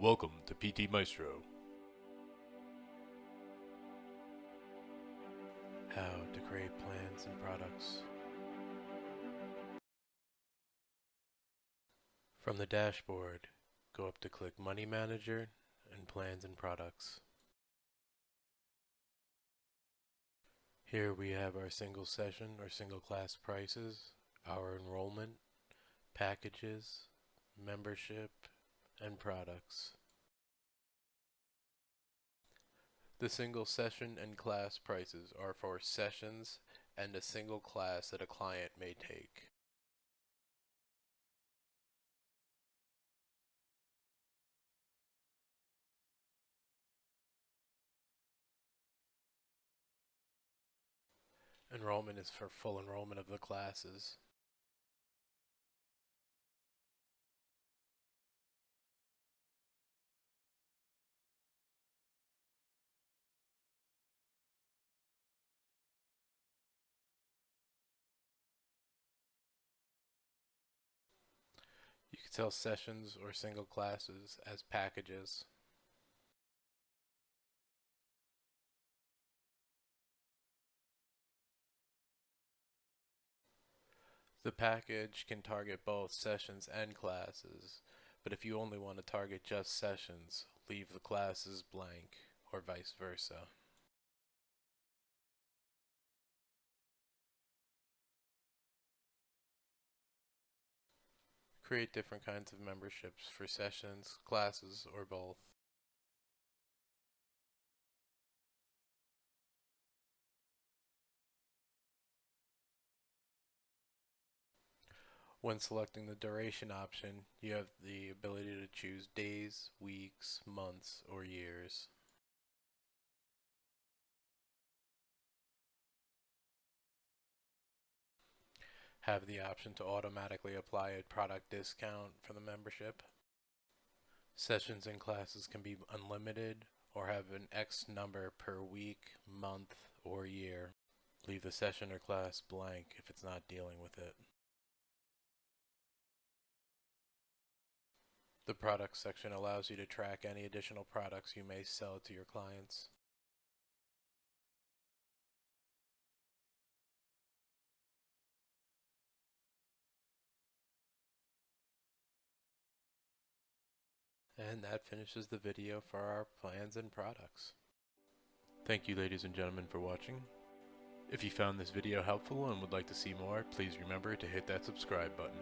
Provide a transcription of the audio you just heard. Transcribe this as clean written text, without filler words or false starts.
Welcome to PTmaestro. How to create plans and products. From the dashboard, go up to click Money Manager and Plans and Products. Here we have our single session or single class prices, our enrollment, packages, membership, and products. The single session and class prices are for sessions and a single class that a client may take. Enrollment is for full enrollment of the classes. You can sell sessions or single classes as packages. The package can target both sessions and classes, but if you only want to target just sessions, leave the classes blank, or vice versa. Create different kinds of memberships for sessions, classes, or both. When selecting the duration option, you have the ability to choose days, weeks, months, or years. Have the option to automatically apply a product discount for the membership. Sessions and classes can be unlimited or have an X number per week, month, or year. Leave the session or class blank if it's not dealing with it. The products section allows you to track any additional products you may sell to your clients. And that finishes the video for our plans and products. Thank you, ladies and gentlemen, for watching. If you found this video helpful and would like to see more, please remember to hit that subscribe button.